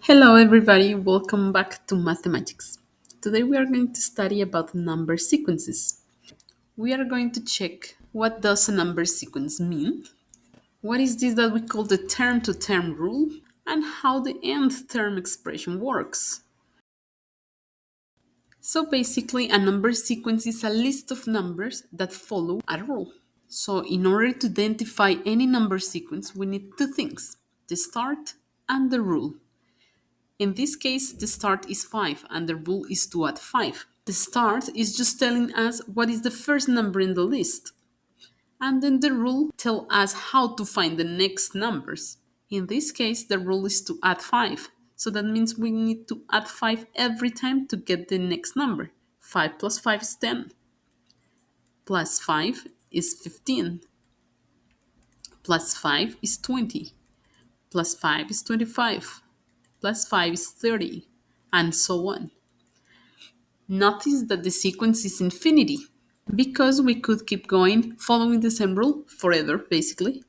Hello everybody, welcome back to mathematics. Today we are going to study about number sequences. We are going to check what does a number sequence mean, what is this that we call the term-to-term rule, and how the nth term expression works. So basically a number sequence is a list of numbers that follow a rule. So in order to identify any number sequence, we need two things, the start and the rule. In this case, the start is 5 and the rule is to add 5. The start is just telling us what is the first number in the list. And then the rule tells us how to find the next numbers. In this case, the rule is to add 5. So that means we need to add 5 every time to get the next number. 5 plus 5 is 10. Plus 5 is 15. Plus 5 is 20. Plus 5 is 25. Plus 5 is 30. And so on. Notice that the sequence is infinity because we could keep going following the same rule forever, basically.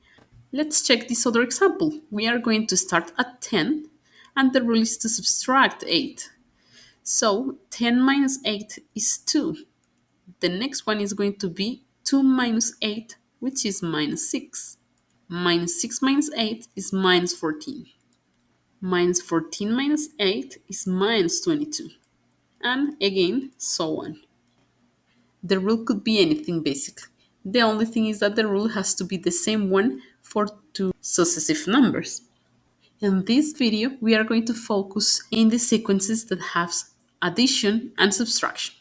Let's check this other example. We are going to start at 10 and the rule is to subtract 8. So 10 minus 8 is 2. The next one is going to be 2 minus 8, which is minus 6. Minus 6 minus 8 is minus 14. Minus 14 minus 8 is minus 22. And again, so on. The rule could be anything basically. The only thing is that the rule has to be the same one for two successive numbers. In this video, we are going to focus in the sequences that have addition and subtraction.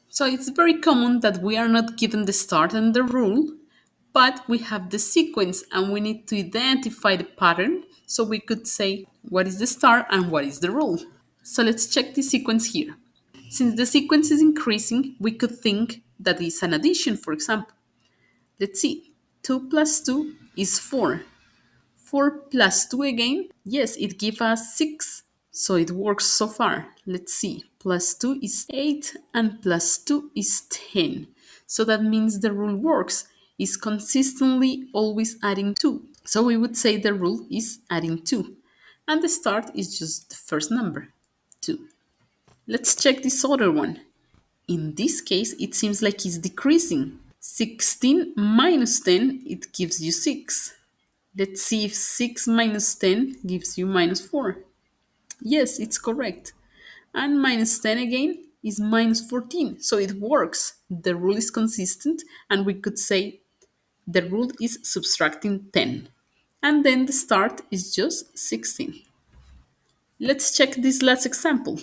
So it's very common that we are not given the start and the rule, but we have the sequence and we need to identify the pattern so we could say what is the start and what is the rule. So let's check the sequence here. Since the sequence is increasing, we could think that it's an addition, for example. Let's see. 2 plus 2 is 4. 4 plus 2 again, yes, it gives us 6. So it works so far. Let's see. Plus 2 is 8 and plus 2 is 10. So that means the rule works. It's consistently always adding 2. So we would say the rule is adding 2. And the start is just the first number, 2. Let's check this other one. In this case, it seems like it's decreasing. 16 minus 10, it gives you 6. Let's see if 6 minus 10 gives you minus 4. Yes, it's correct. And minus 10 again is minus 14. So it works. The rule is consistent, and we could say the rule is subtracting 10. And then the start is just 16. Let's check this last example.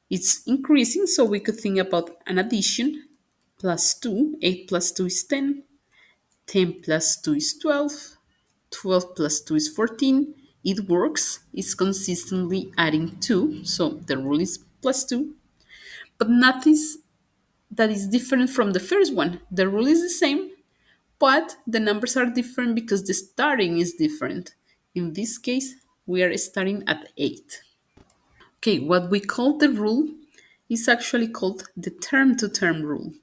It's increasing, so we could think about an addition. Plus 2, 8 plus 2 is 10, 10 plus 2 is 12, 12 plus 2 is 14. It works, it's consistently adding 2, so the rule is plus 2. But notice that is different from the first one. The rule is the same, but the numbers are different because the starting is different. In this case, we are starting at 8. Okay, what we call the rule is actually called the term-to-term rule,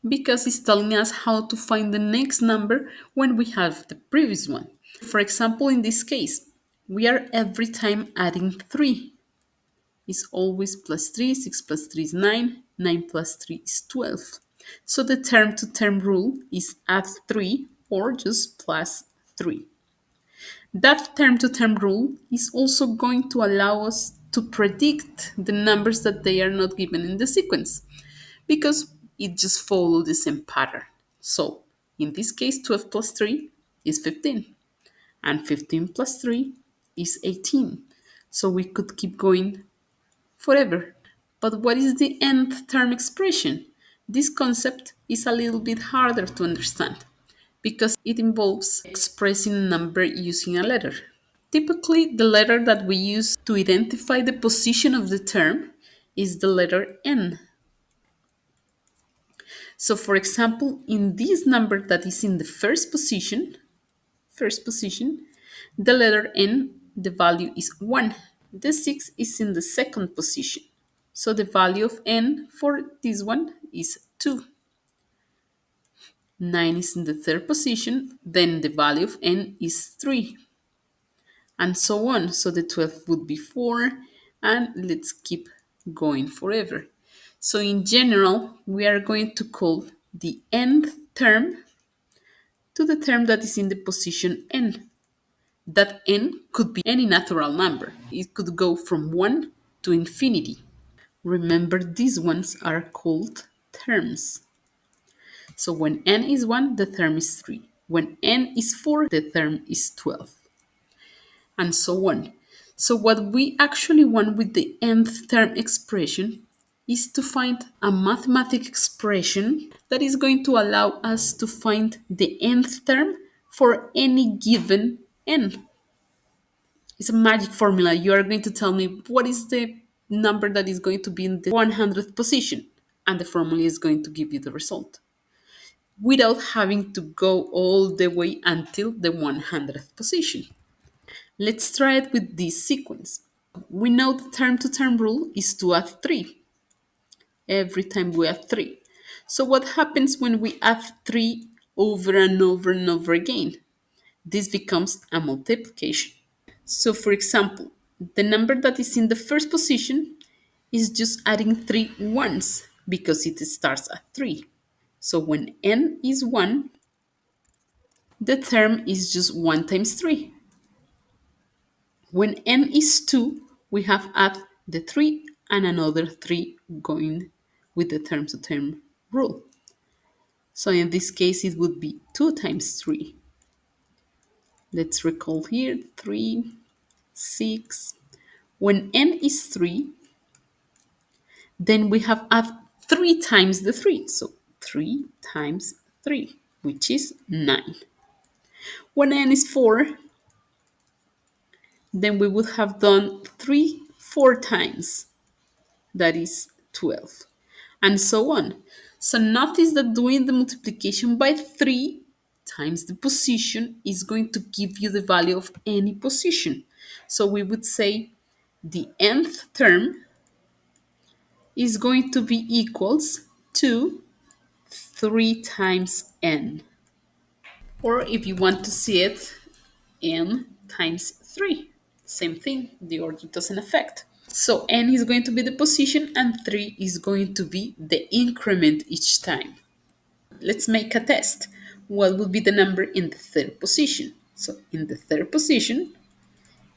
because it's telling us how to find the next number when we have the previous one. For example, in this case, we are every time adding 3. It's always plus 3, 6 plus 3 is 9, 9 plus 3 is 12. So the term-to-term rule is add 3 or just plus 3. That term-to-term rule is also going to allow us to predict the numbers that they are not given in the sequence, because it just follows the same pattern. So in this case, 12 plus 3 is 15, and 15 plus 3 is 18. So we could keep going forever. But what is the nth term expression? This concept is a little bit harder to understand because it involves expressing a number using a letter. Typically, the letter that we use to identify the position of the term is the letter n. So for example, in this number that is in the first position, the letter n, the value is 1. The 6 is in the second position. So the value of n for this one is 2. 9 is in the third position, then the value of n is 3. and so on. So the 12 would be 4, and let's keep going forever. So in general, we are going to call the nth term to the term that is in the position n. That n could be any natural number. It could go from 1 to infinity. Remember, these ones are called terms. So when n is 1, the term is 3. When n is 4, the term is 12. And so on. So what we actually want with the nth term expression is to find a mathematical expression that is going to allow us to find the nth term for any given n. It's a magic formula. You are going to tell me what is the number that is going to be in the 100th position, and the formula is going to give you the result without having to go all the way until the 100th position. Let's try it with this sequence. We know the term to term rule is to add 3 every time we add 3. So what happens when we add 3 over and over and over again? This becomes a multiplication. So for example, the number that is in the first position is just adding 3 once because it starts at 3. So when n is 1, the term is just 1 times 3. When n is 2, we have add the 3 and another 3 going with the term to term rule. So in this case, it would be 2 times 3. Let's recall here 3, 6. When n is 3, then we have add 3 times the 3. So 3 times 3, which is 9. When n is 4, then we would have done 3 4 times. That is 12. And so on. So notice that doing the multiplication by 3 times the position is going to give you the value of any position. So we would say the nth term is going to be equals to 3 times n. Or if you want to see it, n times 3. Same thing, the order doesn't affect. So n is going to be the position and 3 is going to be the increment each time. Let's make a test. What would be the number in the third position? So in the third position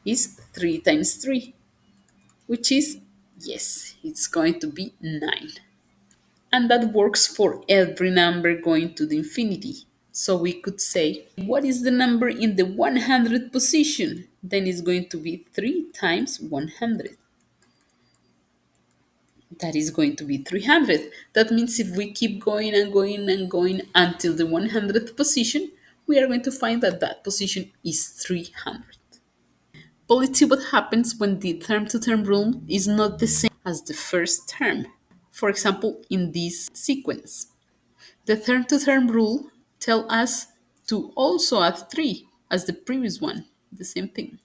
is 3 times 3, which is, yes, it's going to be 9. And that works for every number going to the infinity. So we could say, what is the number in the 100th position? Then it's going to be 3 times 100. That is going to be 300. That means if we keep going and going and going until the 100th position, we are going to find that that position is 300. But let's see what happens when the term to term rule is not the same as the first term. For example, in this sequence, the term to term rule tells us to also add 3 as the previous one, the same thing.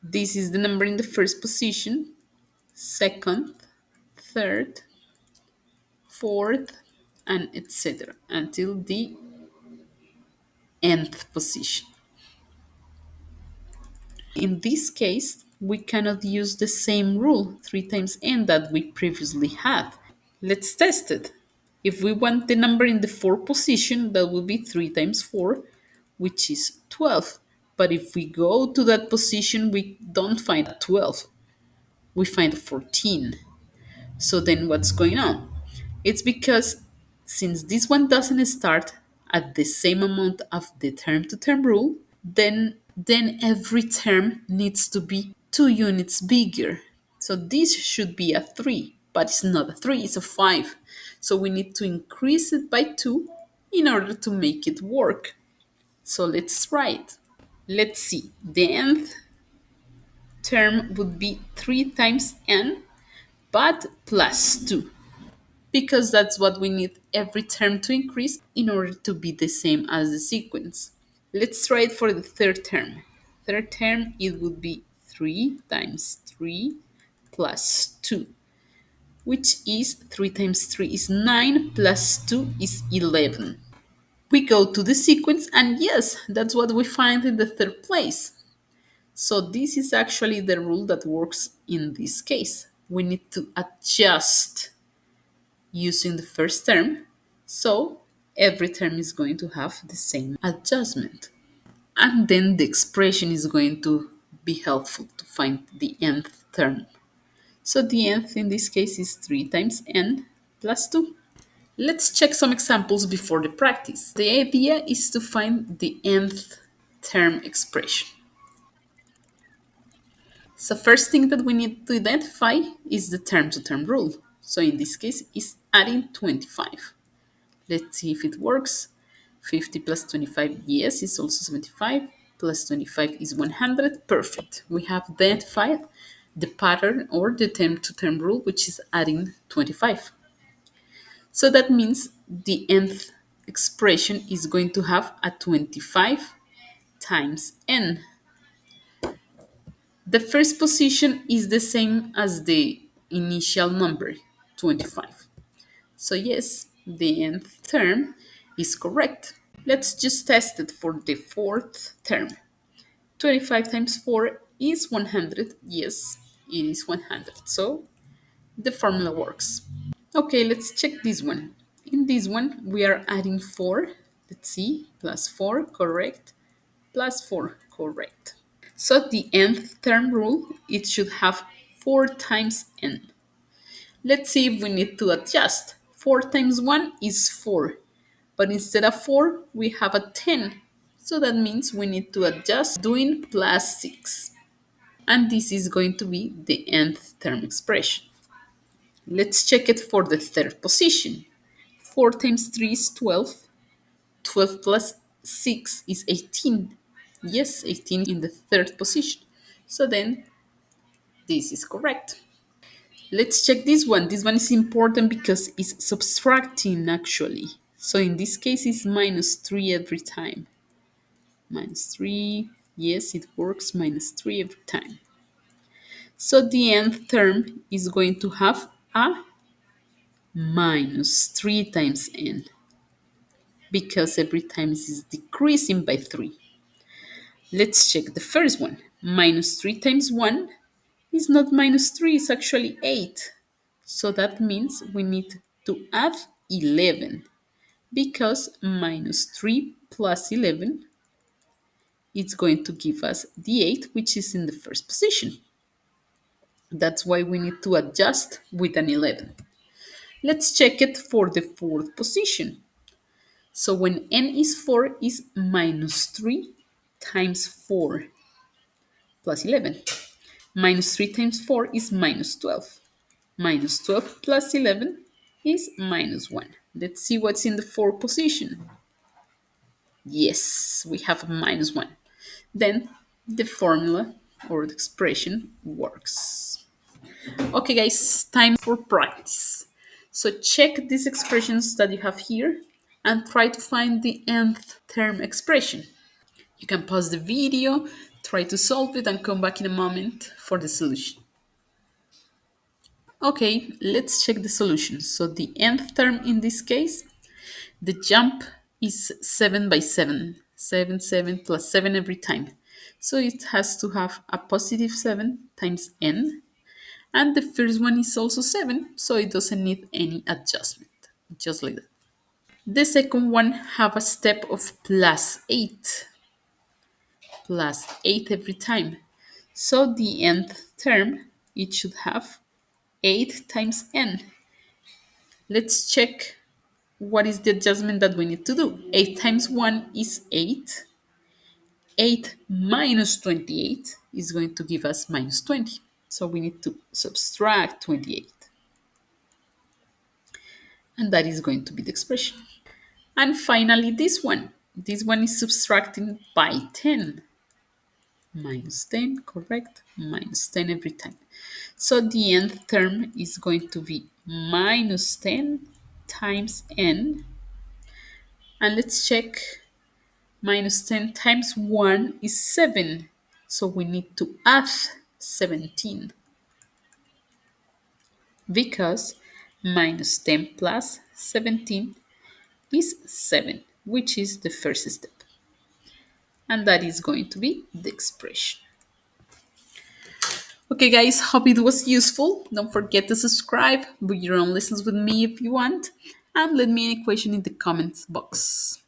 This is the number in the first position, second, third, fourth, and etc. until the nth position. In this case, we cannot use the same rule 3 times n that we previously had. Let's test it. If we want the number in the fourth position, that will be 3 times 4, which is 12. But if we go to that position, we don't find 12. We find 14. So then what's going on? It's because since this one doesn't start at the same amount of the term to term rule, then every term needs to be 2 units bigger. So this should be a 3, but it's not a 3, it's a 5. So we need to increase it by 2 in order to make it work. So let's try it. Let's see. The nth term would be 3 times n, but plus 2, because that's what we need every term to increase in order to be the same as the sequence. Let's try it for the third term. Third term, it would be 3 times 3 plus 2, which is 3 times 3 is 9 plus 2 is 11. We go to the sequence, and yes, that's what we find in the third place. So this is actually the rule that works in this case. We need to adjust using the first term, so every term is going to have the same adjustment. And then the expression is going to be helpful to find the nth term. So the nth in this case is 3 times n plus 2. Let's check some examples before the practice. The idea is to find the nth term expression. So first thing that we need to identify is the term-to-term rule. So in this case, is adding 25. Let's see if it works. 50 plus 25, yes, is also 75. Plus 25 is 100. Perfect. We have identified the pattern or the term-to-term rule, which is adding 25. So that means the nth expression is going to have a 25 times n. The first position is the same as the initial number, 25. So yes, the nth term is correct. Let's just test it for the fourth term. 25 times 4 is 100. Yes, it is 100. So the formula works. Okay, let's check this one. In this one, we are adding 4. Let's see, plus 4, correct. Plus 4, correct. So the nth term rule, it should have 4 times n. Let's see if we need to adjust. 4 times 1 is 4. But instead of 4, we have a 10. So that means we need to adjust doing plus 6. And this is going to be the nth term expression. Let's check it for the third position. 4 times 3 is 12. 12 plus 6 is 18. Yes, 18 in the third position. So then this is correct. Let's check this one. This one is important because it's subtracting actually. So in this case, it's minus 3 every time. Minus 3. Yes, it works. Minus 3 every time. So the nth term is going to have a minus 3 times n because every time it is decreasing by 3. Let's check the first one. Minus 3 times 1 is not minus 3, it's actually 8. So that means we need to add 11 because minus 3 plus 11 is going to give us the 8, which is in the first position. That's why we need to adjust with an 11. Let's check it for the fourth position. So when n is 4 is minus 3 times 4 plus 11. Minus 3 times 4 is minus 12. Minus 12 plus 11 is minus 1. Let's see what's in the fourth position. Yes, we have a minus 1. Then the formula or the expression works. Okay, guys, time for practice. So check these expressions that you have here and try to find the nth term expression. You can pause the video, try to solve it, and come back in a moment for the solution. Okay, let's check the solution. So the nth term in this case, the jump is 7 by 7. 7, 7 plus 7 every time. So it has to have a positive 7 times n. And the first one is also 7, so it doesn't need any adjustment. Just like that. The second one have a step of plus 8. Plus 8 every time. So the nth term, it should have 8 times n. Let's check what is the adjustment that we need to do. 8 times 1 is 8. 8 minus 28 is going to give us minus 20. So we need to subtract 28. And that is going to be the expression. And finally, this one. This one is subtracting by 10. Minus 10, correct? Minus 10 every time. So the nth term is going to be minus 10 times n. And let's check. Minus 10 times 1 is 7. So we need to add 17 because minus 10 plus 17 is 7. which is the first step. And that is going to be the expression. Okay, guys, hope it was useful. Don't forget to subscribe, book your own lessons with me if you want, and let me any question in the comments box.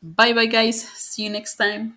Bye bye, guys. See you next time.